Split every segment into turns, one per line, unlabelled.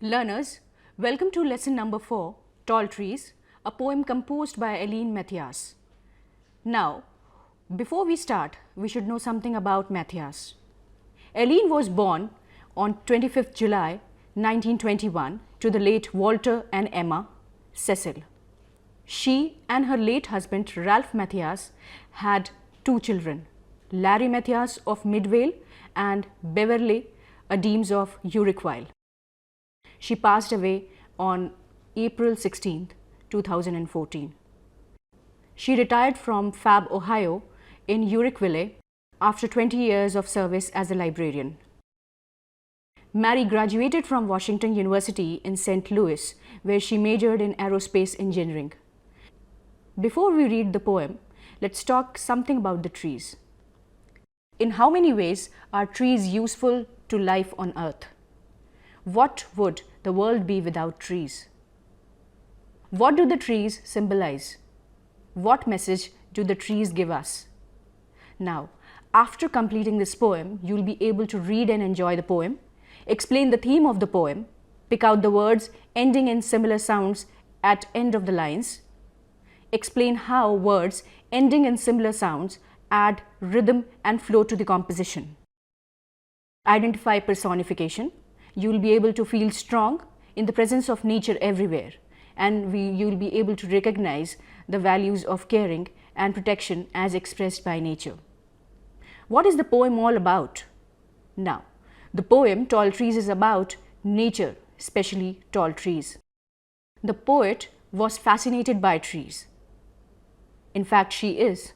Learners, welcome to lesson number 4, Tall Trees, a poem composed by Eileen Mathias. Now, before we start, we should know something about Mathias. Eileen was born on 25th July 1921 to the late Walter and Emma Cecil. She and her late husband Ralph Mathias had 2 children, Larry Mathias of Midvale and Beverley Adeems of Uruguay. She passed away on April 16, 2014. She retired from Fab, Ohio in Uruguay after 20 years of service as a librarian. Mary graduated from Washington University in St. Louis, where she majored in aerospace engineering. Before we read the poem, let's talk something about the trees. In how many ways are trees useful to life on Earth? What would the world be without trees? What do the trees symbolize? What message do the trees give us? Now, after completing this poem, you will be able to read and enjoy the poem, explain the theme of the poem, pick out the words ending in similar sounds at end of the lines, explain how words ending in similar sounds add rhythm and flow to the composition. Identify personification. You will be able to feel strong in the presence of nature everywhere, and you will be able to recognize the values of caring and protection as expressed by nature. What is the poem all about? Now, the poem Tall Trees is about nature, especially tall trees. The poet was fascinated by trees. In fact, she is.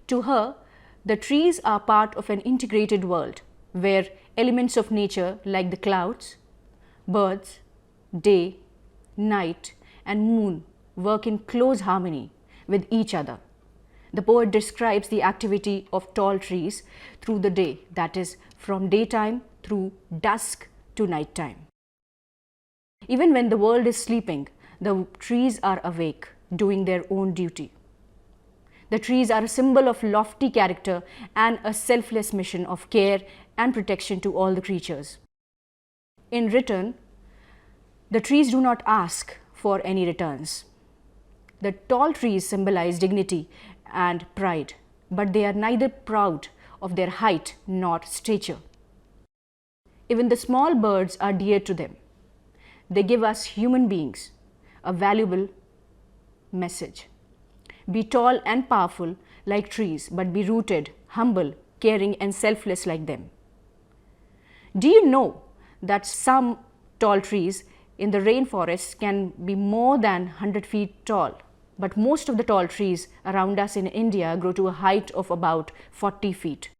To her, the trees are part of an integrated world where elements of nature like the clouds, birds, day, night, and moon work in close harmony with each other. The poet describes the activity of tall trees through the day, that is, from daytime through dusk to nighttime. Even when the world is sleeping, the trees are awake, doing their own duty. The trees are a symbol of lofty character and a selfless mission of care and protection to all the creatures. In return, the trees do not ask for any returns. The tall trees symbolize dignity and pride, but they are neither proud of their height nor stature. Even the small birds are dear to them. They give us human beings a valuable message. Be tall and powerful like trees, but be rooted, humble, caring, and selfless like them. Do you know that some tall trees in the rainforest can be more than 100 feet tall, but most of the tall trees around us in India grow to a height of about 40 feet.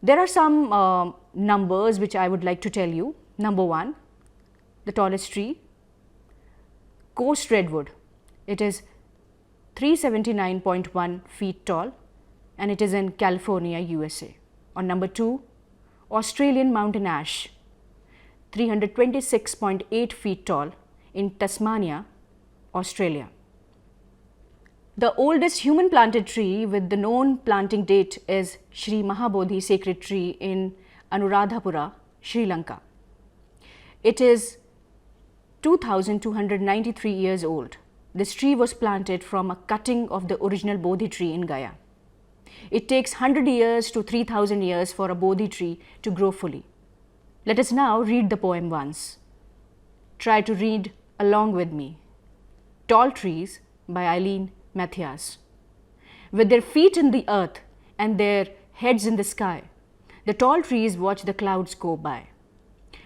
There are some numbers which I would like to tell you. Number 1, the tallest tree, coast redwood. It is 379.1 feet tall and it is in California, USA. On number 2, Australian mountain ash, 326.8 feet tall in Tasmania, Australia. The oldest human planted tree with the known planting date is Sri Mahabodhi sacred tree in Anuradhapura, Sri Lanka. It is 2,293 years old. This tree was planted from a cutting of the original Bodhi tree in Gaya. It takes 100 years to 3,000 years for a Bodhi tree to grow fully. Let us now read the poem once. Try to read along with me. Tall Trees by Eileen Mathias. With their feet in the earth and their heads in the sky, the tall trees watch the clouds go by.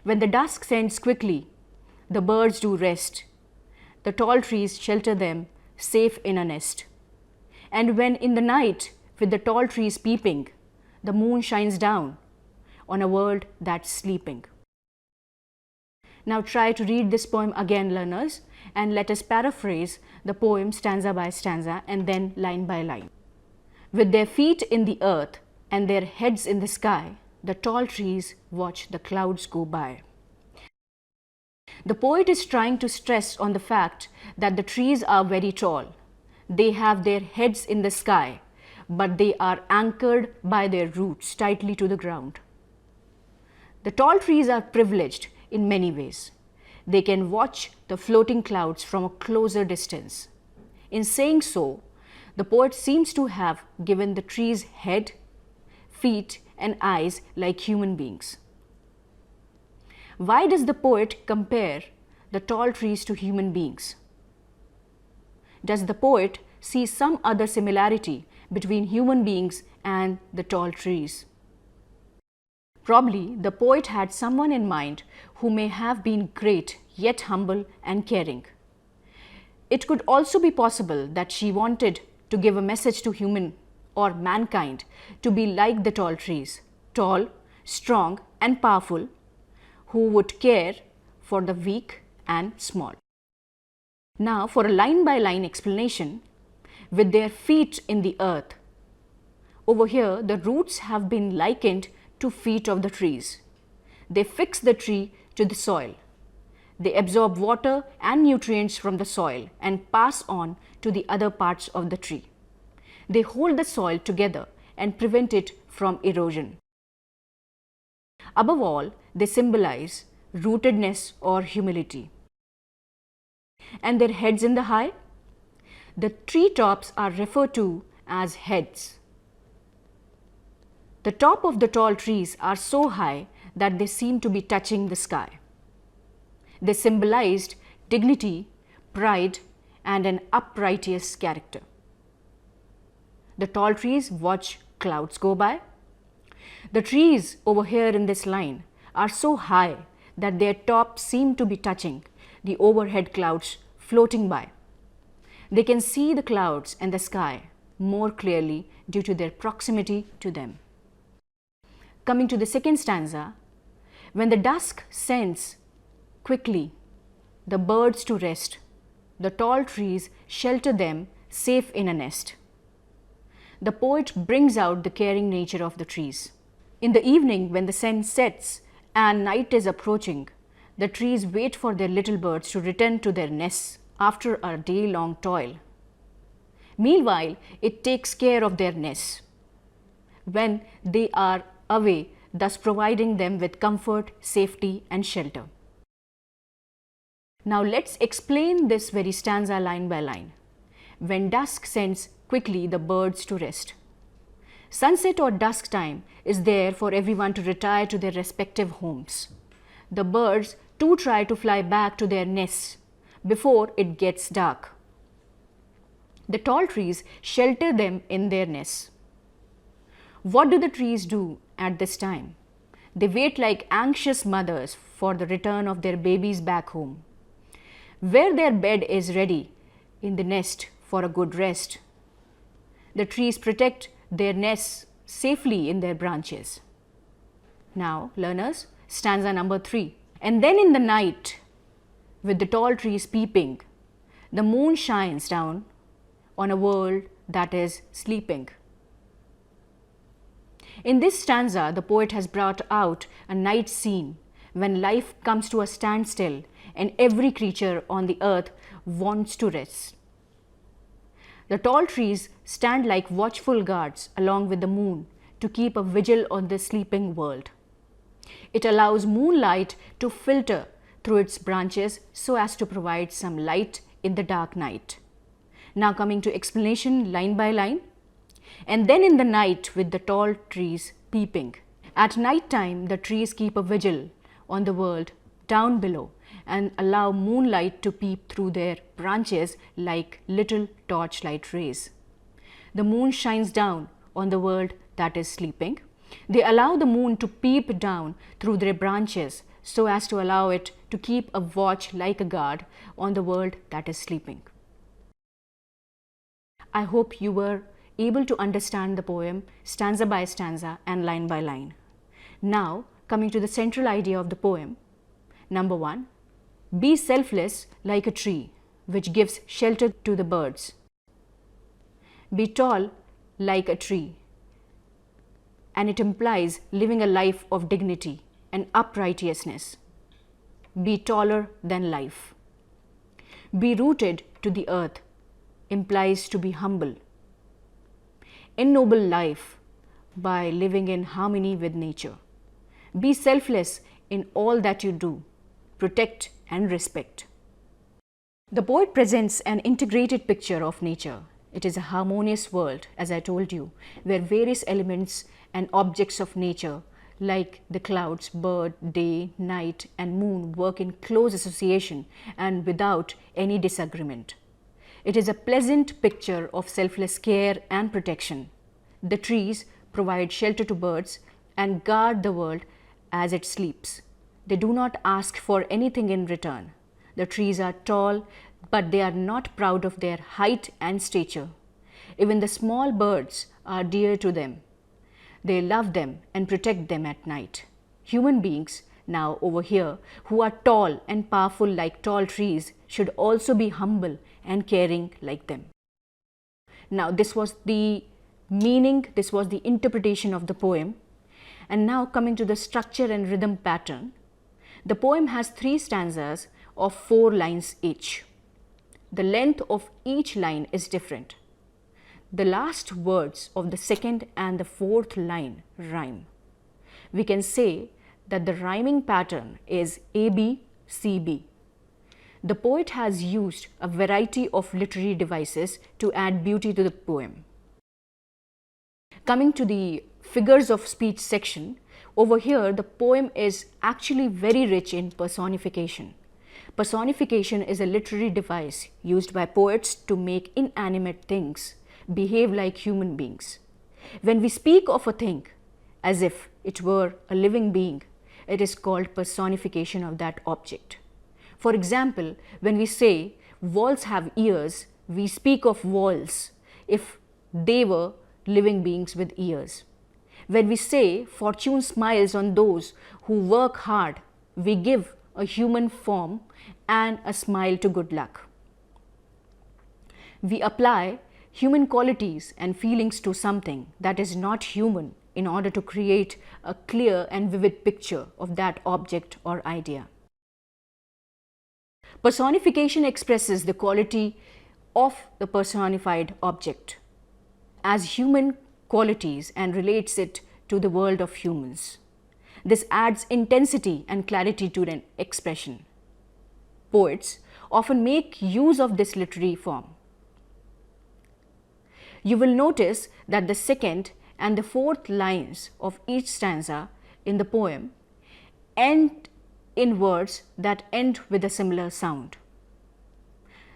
When the dusk ends quickly, the birds do rest. The tall trees shelter them safe in a nest. And when in the night, with the tall trees peeping, the moon shines down on a world that's sleeping. Now try to read this poem again, learners, and let us paraphrase the poem stanza by stanza and then line by line. With their feet in the earth and their heads in the sky, the tall trees watch the clouds go by. The poet is trying to stress on the fact that the trees are very tall. They have their heads in the sky, but they are anchored by their roots tightly to the ground. The tall trees are privileged in many ways. They can watch the floating clouds from a closer distance. In saying so, the poet seems to have given the trees head, feet, and eyes like human beings. Why does the poet compare the tall trees to human beings? Does the poet see some other similarity between human beings and the tall trees? Probably the poet had someone in mind who may have been great yet humble and caring. It could also be possible that she wanted to give a message to human or mankind to be like the tall trees, tall, strong, and powerful, who would care for the weak and small. Now, for a line-by-line explanation, with their feet in the earth, over here the roots have been likened to feet of the trees. They fix the tree to the soil. They absorb water and nutrients from the soil and pass on to the other parts of the tree. They hold the soil together and prevent it from erosion. Above all, they symbolize rootedness or humility. And their heads in the high? The tree tops are referred to as heads. The top of the tall trees are so high that they seem to be touching the sky. They symbolized dignity, pride, and an uprighteous character. The tall trees watch clouds go by. The trees over here in this line are so high that their tops seem to be touching the overhead clouds floating by. They can see the clouds and the sky more clearly due to their proximity to them. Coming to the second stanza, when the dusk sends quickly the birds to rest, the tall trees shelter them safe in a nest. The poet brings out the caring nature of the trees. In the evening, when the sun sets and night is approaching, the trees wait for their little birds to return to their nests after a day-long toil. Meanwhile, it takes care of their nests when they are away, thus providing them with comfort, safety, and shelter. Now let's explain this very stanza line by line. When dusk sends quickly the birds to rest. Sunset or dusk time is there for everyone to retire to their respective homes. The birds too try to fly back to their nests before it gets dark. The tall trees shelter them in their nests. What do the trees do at this time? They wait like anxious mothers for the return of their babies back home, where their bed is ready in the nest for a good rest. The trees protect their nests safely in their branches. Now, learners, stanza number 3. And then in the night, with the tall trees peeping, the moon shines down on a world that is sleeping. In this stanza, the poet has brought out a night scene when life comes to a standstill and every creature on the earth wants to rest. The tall trees stand like watchful guards along with the moon to keep a vigil on the sleeping world. It allows moonlight to filter through its branches so as to provide some light in the dark night. Now coming to explanation line by line. And then in the night with the tall trees peeping. At night time, the trees keep a vigil on the world down below and allow moonlight to peep through their branches like little torchlight rays. The moon shines down on the world that is sleeping. They allow the moon to peep down through their branches so as to allow it to keep a watch like a guard on the world that is sleeping. I hope you were able to understand the poem stanza by stanza and line by line. Now, coming to the central idea of the poem. Number 1, be selfless like a tree which gives shelter to the birds. Be tall like a tree, and it implies living a life of dignity and uprightness. Be taller than life. Be rooted to the earth implies to be humble. Ennoble life by living in harmony with nature. Be selfless in all that you do protect and respect. The poet presents an integrated picture of nature. It is a harmonious world, as I told you, where various elements and objects of nature like the clouds, bird, day, night and moon work in close association and without any disagreement. It is a pleasant picture of selfless care and protection. The trees provide shelter to birds and guard the world as it sleeps. They do not ask for anything in return. The trees are tall, but they are not proud of their height and stature. Even the small birds are dear to them. They love them and protect them at night. Human beings, now over here, who are tall and powerful like tall trees, should also be humble and caring like them. Now, this was the meaning, this was the interpretation of the poem. And now coming to the structure and rhythm pattern. The poem has 3 stanzas of 4 lines each. The length of each line is different. The last words of the second and the fourth line rhyme. We can say that the rhyming pattern is AB, CB. The poet has used a variety of literary devices to add beauty to the poem. Coming to the figures of speech section, over here the poem is actually very rich in personification. Personification is a literary device used by poets to make inanimate things behave like human beings. When we speak of a thing as if it were a living being, it is called personification of that object. For example, when we say walls have ears, we speak of walls if they were living beings with ears. When we say fortune smiles on those who work hard, we give a human form and a smile to good luck. We apply human qualities and feelings to something that is not human in order to create a clear and vivid picture of that object or idea. Personification expresses the quality of the personified object as human qualities and relates it to the world of humans. This adds intensity and clarity to an expression. Poets often make use of this literary form. You will notice that the second and the fourth lines of each stanza in the poem end in words that end with a similar sound.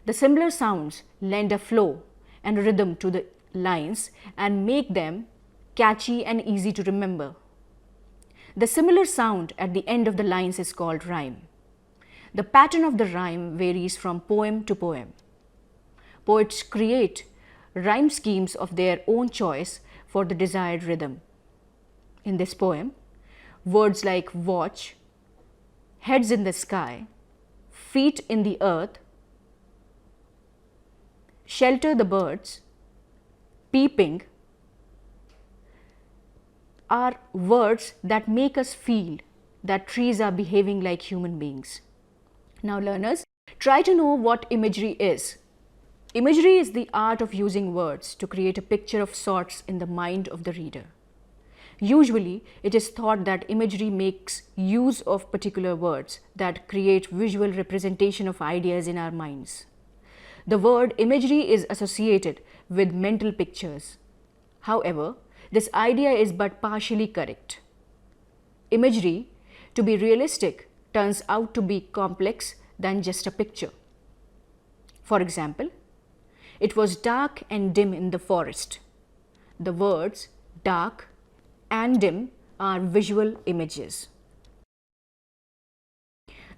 The similar sounds lend a flow and rhythm to the lines and make them catchy and easy to remember. The similar sound at the end of the lines is called rhyme. The pattern of the rhyme varies from poem to poem. Poets create rhyme schemes of their own choice for the desired rhythm. In this poem, words like watch, heads in the sky, feet in the earth, shelter the birds, peeping are words that make us feel that trees are behaving like human beings. Now learners, try to know what imagery is. Imagery is the art of using words to create a picture of sorts in the mind of the reader. Usually, it is thought that imagery makes use of particular words that create visual representation of ideas in our minds. The word imagery is associated with mental pictures. However, this idea is but partially correct. Imagery, to be realistic, turns out to be complex than just a picture. For example, it was dark and dim in the forest. The words dark and dim are visual images.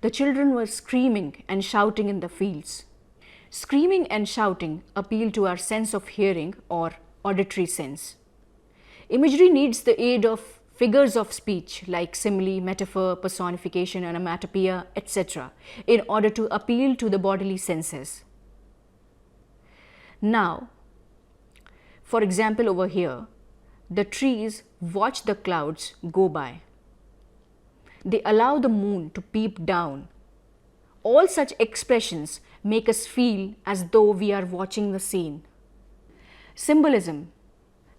The children were screaming and shouting in the fields. Screaming and shouting appeal to our sense of hearing or auditory sense. Imagery needs the aid of figures of speech like simile, metaphor, personification, onomatopoeia, etc. in order to appeal to the bodily senses. Now, for example over here, the trees watch the clouds go by. They allow the moon to peep down. All such expressions make us feel as though we are watching the scene. Symbolism.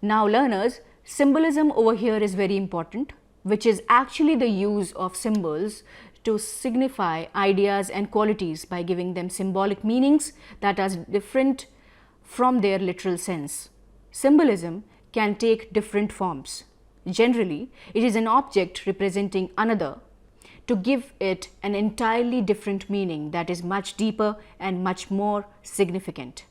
Now learners, symbolism over here is very important, which is actually the use of symbols to signify ideas and qualities by giving them symbolic meanings that are different from their literal sense. Symbolism can take different forms. Generally, it is an object representing another to give it an entirely different meaning that is much deeper and much more significant.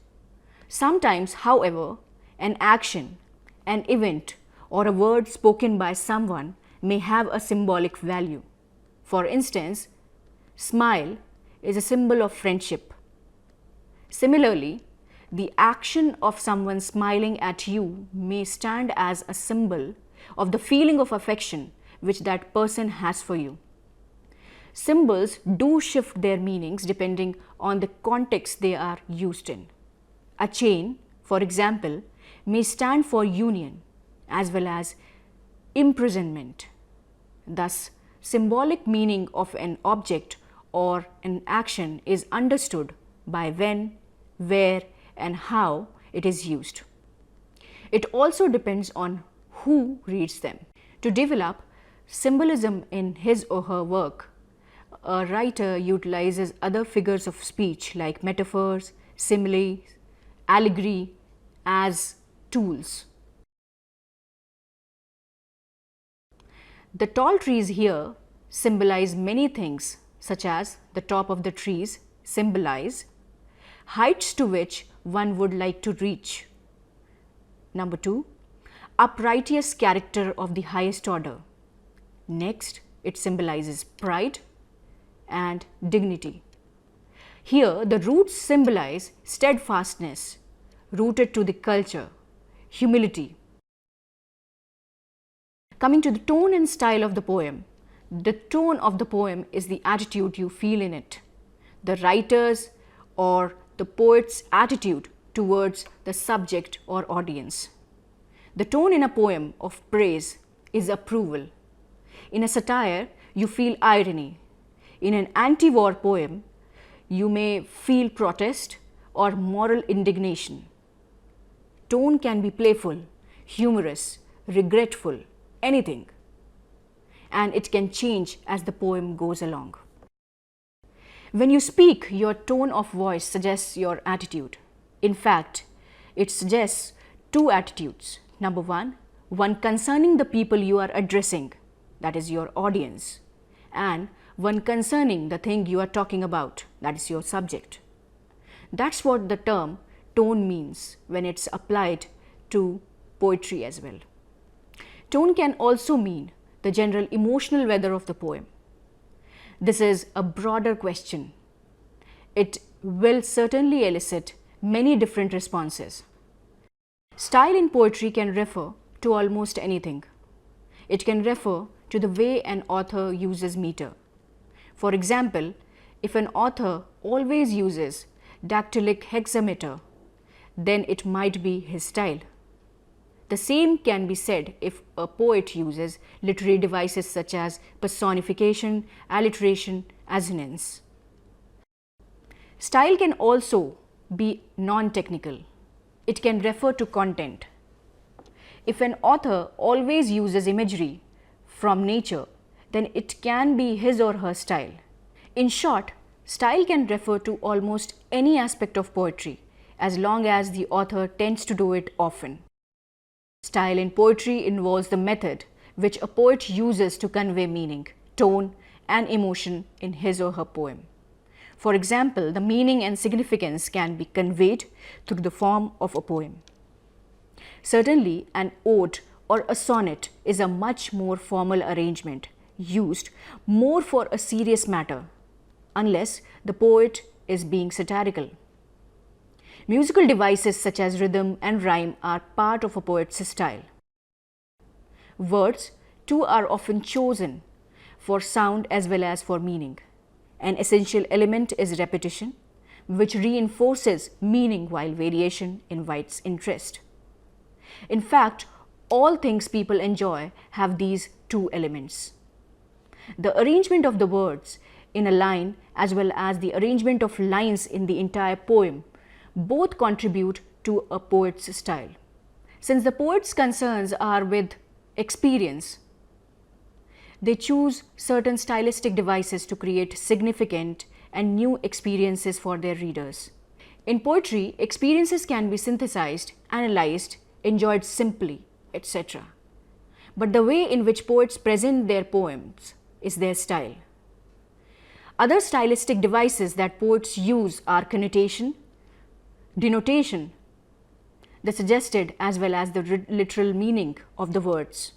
Sometimes, however, an action, an event, or a word spoken by someone may have a symbolic value. For instance, smile is a symbol of friendship. Similarly, the action of someone smiling at you may stand as a symbol of the feeling of affection which that person has for you. Symbols do shift their meanings depending on the context they are used in. A chain, for example, may stand for union as well as imprisonment. Thus, symbolic meaning of an object or an action is understood by when, where, and how it is used. It also depends on who reads them. To develop symbolism in his or her work, a writer utilizes other figures of speech like metaphors, similes, allegory as tools. The tall trees here symbolize many things, such as the top of the trees symbolize heights to which one would like to reach. Number 2, uprighteous character of the highest order. Next, it symbolizes pride and dignity. Here, the roots symbolize steadfastness, rooted to the culture, humility. Coming to the tone and style of the poem, the tone of the poem is the attitude you feel in it. The writer's or the poet's attitude towards the subject or audience. The tone in a poem of praise is approval. In a satire, you feel irony. In an anti-war poem, you may feel protest or moral indignation. Tone can be playful, humorous, regretful, anything, and it can change as the poem goes along. When you speak, your tone of voice suggests your attitude. In fact, it suggests two attitudes. Number one concerning the people you are addressing, that is your audience, and one concerning the thing you are talking about, that is your subject. That's what the term tone means when it's applied to poetry as well. Tone can also mean the general emotional weather of the poem. This is a broader question. It will certainly elicit many different responses. Style in poetry can refer to almost anything. It can refer to the way an author uses meter. For example, if an author always uses dactylic hexameter, then it might be his style. The same can be said if a poet uses literary devices such as personification, alliteration, assonance. Style can also be non-technical. It can refer to content. If an author always uses imagery from nature, then it can be his or her style. In short, style can refer to almost any aspect of poetry as long as the author tends to do it often. Style in poetry involves the method which a poet uses to convey meaning, tone, and emotion in his or her poem. For example, the meaning and significance can be conveyed through the form of a poem. Certainly, an ode or a sonnet is a much more formal arrangement used more for a serious matter, unless the poet is being satirical. Musical devices such as rhythm and rhyme are part of a poet's style. Words too are often chosen for sound as well as for meaning. An essential element is repetition, which reinforces meaning while variation invites interest. In fact, all things people enjoy have these two elements. The arrangement of the words in a line as well as the arrangement of lines in the entire poem both contribute to a poet's style. Since the poet's concerns are with experience, They choose certain stylistic devices to create significant and new experiences for their readers. In poetry, experiences can be synthesized, analyzed, enjoyed simply, etc. But the way in which poets present their poems is their style. Other stylistic devices that poets use are connotation, denotation, the suggested as well as the literal meaning of the words.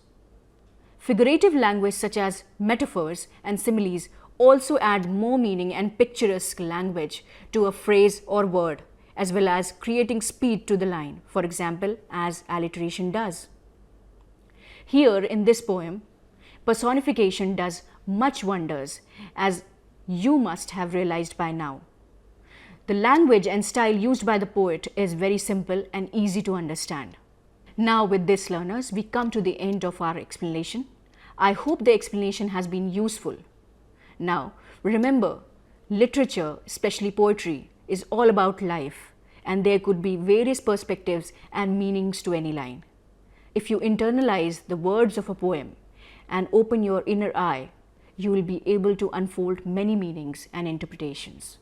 Figurative language such as metaphors and similes also add more meaning and picturesque language to a phrase or word, as well as creating speed to the line, for example, as alliteration does. Here in this poem, personification does much wonders, as you must have realized by now. The language and style used by the poet is very simple and easy to understand. Now with this, learners, we come to the end of our explanation. I hope the explanation has been useful. Now, remember, literature, especially poetry, is all about life, and there could be various perspectives and meanings to any line. If you internalize the words of a poem and open your inner eye, you will be able to unfold many meanings and interpretations.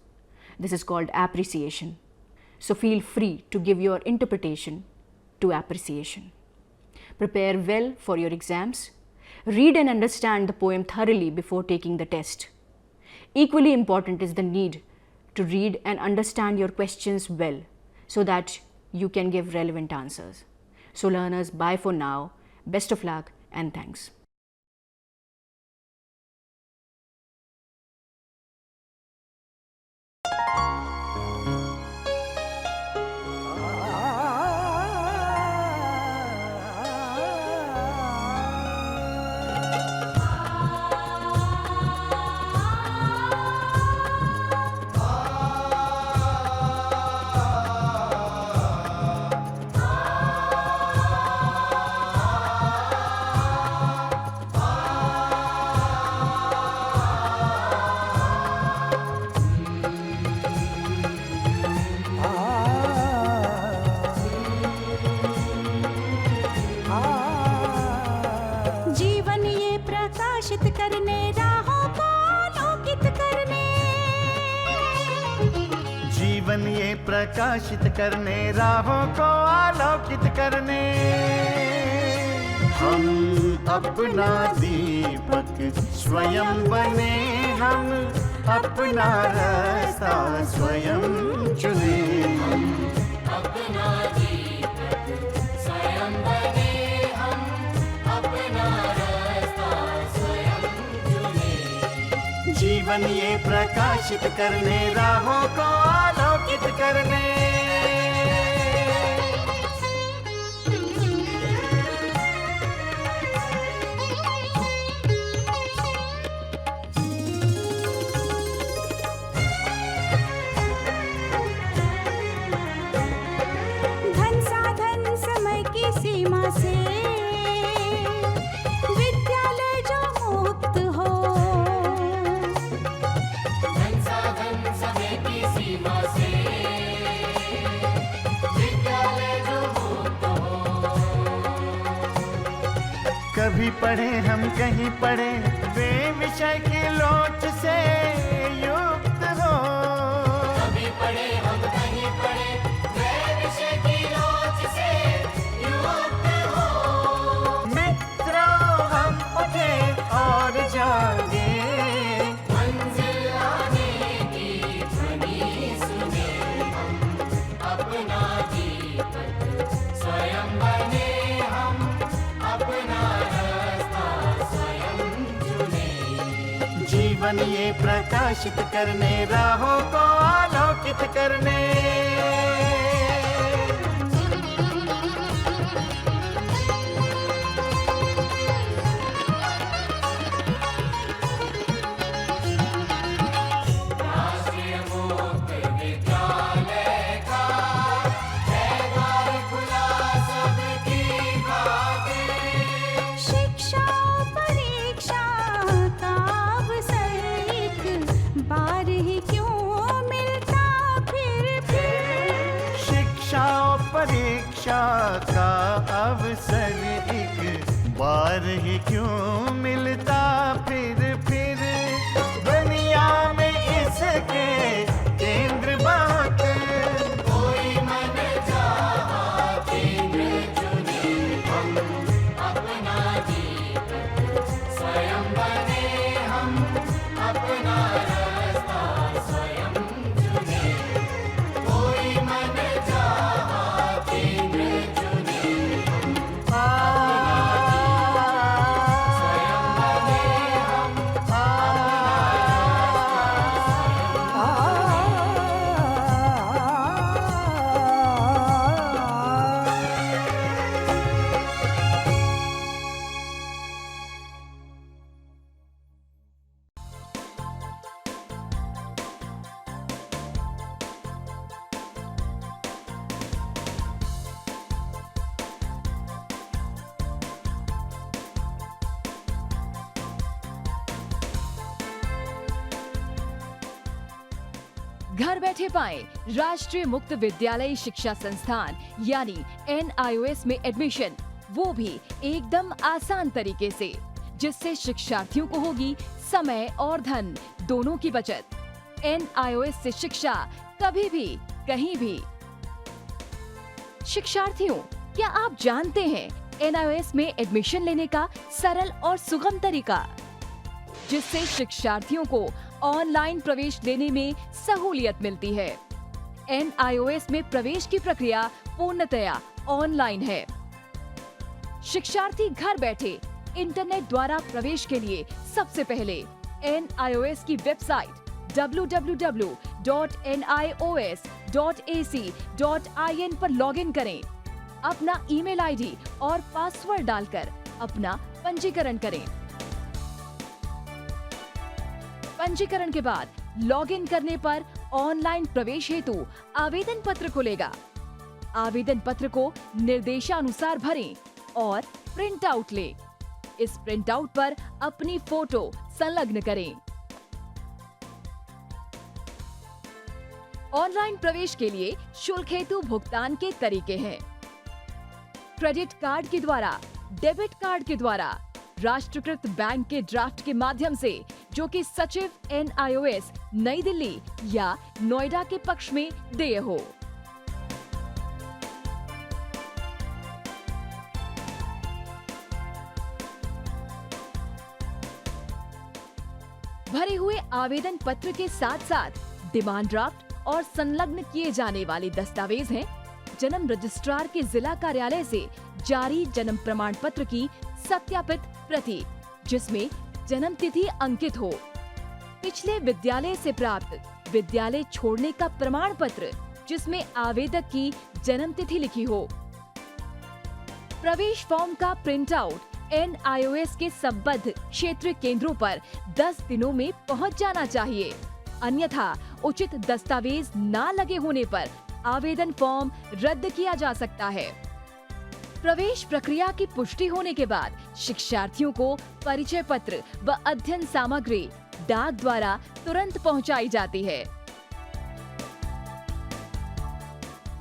This is called appreciation. So feel free to give your interpretation to appreciation. Prepare well for your exams. Read and understand the poem thoroughly before taking the test. Equally important is the need to read and understand your questions well so that you can give relevant answers. So learners, bye for now. Best of luck and thanks.
जीवन ये प्रकाशित करने राहों को आलोकित करने हम अपना दीपक स्वयं बने, हम अपना रास्ता स्वयं चुने। हम अपना दीपक स्वयं बने, हम अपना रास्ता स्वयं चुने। जीवन ये प्रकाशित करने राहों को आलोकित करने।
धन साधन समय की सीमा से विद्यालय जो मुक्त हो। धन साधन समय की सीमा से विद्यालय जो मुक्त हो।
कभी पढ़े हम कहीं पढ़े वे विषय की लोच से युक्त हो।
कभी पढ़े हम कहीं पढ़े वे विषय की लोच से युक्त हो।
मित्रों हम उठे और जागे,
मंजिल आने की ध्वनि सुने। हम अपना दीपक स्वयं बने, हम अपना रास्ता स्वयं चुने।
जीवन ये प्रकाशित करने राहों को आलोकित करने।
राष्ट्रीय मुक्त विद्यालय का है द्वार खुला सबकी खातिर। शिक्षा परीक्षा का अवसर एक बार ही क्यों मिलता फिर।
शिक्षा और परीक्षा का अवसर एक बार ही क्यों मिलता
घर बैठे पाएं राष्ट्रीय मुक्त विद्यालय शिक्षा संस्थान यानी NIOS में एडमिशन, वो भी एकदम आसान तरीके से, जिससे शिक्षार्थियों को होगी समय और धन दोनों की बचत। NIOS से शिक्षा कभी भी कहीं भी। शिक्षार्थियों, क्या आप जानते हैं NIOS में एडमिशन लेने का सरल और सुगम तरीका, जिससे शिक्षार्थियों को ऑनलाइन प्रवेश लेने में सहूलियत मिलती है। NIOS में प्रवेश की प्रक्रिया पूर्णतया ऑनलाइन है। शिक्षार्थी घर बैठे इंटरनेट द्वारा प्रवेश के लिए सबसे पहले NIOS की वेबसाइट www.nios.ac.in पर लॉगिन करें। अपना ईमेल आईडी और पासवर्ड डालकर अपना पंजीकरण करें। पंजीकरण के बाद लॉगिन करने पर ऑनलाइन प्रवेश हेतु आवेदन पत्र खुलेगा। आवेदन पत्र को निर्देशानुसार भरें और प्रिंट आउट लें। इस प्रिंट आउट पर अपनी फोटो संलग्न करें। ऑनलाइन प्रवेश के लिए शुल्क हेतु भुगतान के तरीके हैं: क्रेडिट कार्ड के द्वारा, डेबिट कार्ड के द्वारा, राष्ट्रीयकृत बैंक के ड्राफ्ट के माध्यम से, जो कि सचिव NIOS नई दिल्ली या नोएडा के पक्ष में देय हो। भरे हुए आवेदन पत्र के साथ साथ डिमांड ड्राफ्ट और संलग्न किए जाने वाले दस्तावेज हैं: जन्म रजिस्ट्रार के जिला कार्यालय से जारी जन्म प्रमाण पत्र की सत्यापित प्रति, जिसमें जन्म तिथि अंकित हो, पिछले विद्यालय से प्राप्त विद्यालय छोड़ने का प्रमाण पत्र, जिसमें आवेदक की जन्म तिथि लिखी हो। प्रवेश फॉर्म का प्रिंट आउट NIOS के संबद्ध क्षेत्रीय केंद्रों पर 10 दिनों में पहुंच जाना चाहिए, अन्यथा उचित दस्तावेज न लगे होने पर आवेदन फॉर्म रद्द किया जा सकता है। प्रवेश प्रक्रिया की पुष्टि होने के बाद शिक्षार्थियों को परिचय पत्र व अध्ययन सामग्री डाक द्वारा तुरंत पहुंचाई जाती है।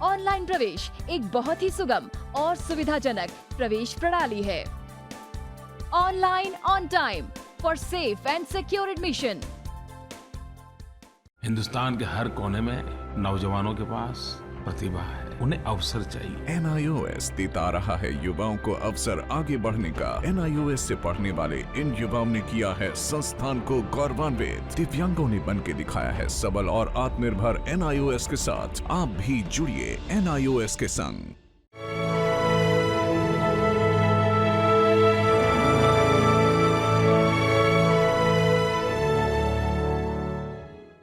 ऑनलाइन प्रवेश एक बहुत ही सुगम और सुविधाजनक प्रवेश प्रणाली है। Online on time for safe and secure admission.
Hindustan के हर कोने में नौजवानों के पास प्रतिभा है, उन्हें अवसर चाहिए।
NIOS देता रहा है युवाओं को अवसर आगे बढ़ने का। NIOS से पढ़ने वाले इन युवाओं ने किया है संस्थान को गौरवान्वित। दिव्यांगों ने बन के दिखाया है सबल और आत्मनिर्भर। NIOS के साथ आप भी जुड़िए NIOS के संग।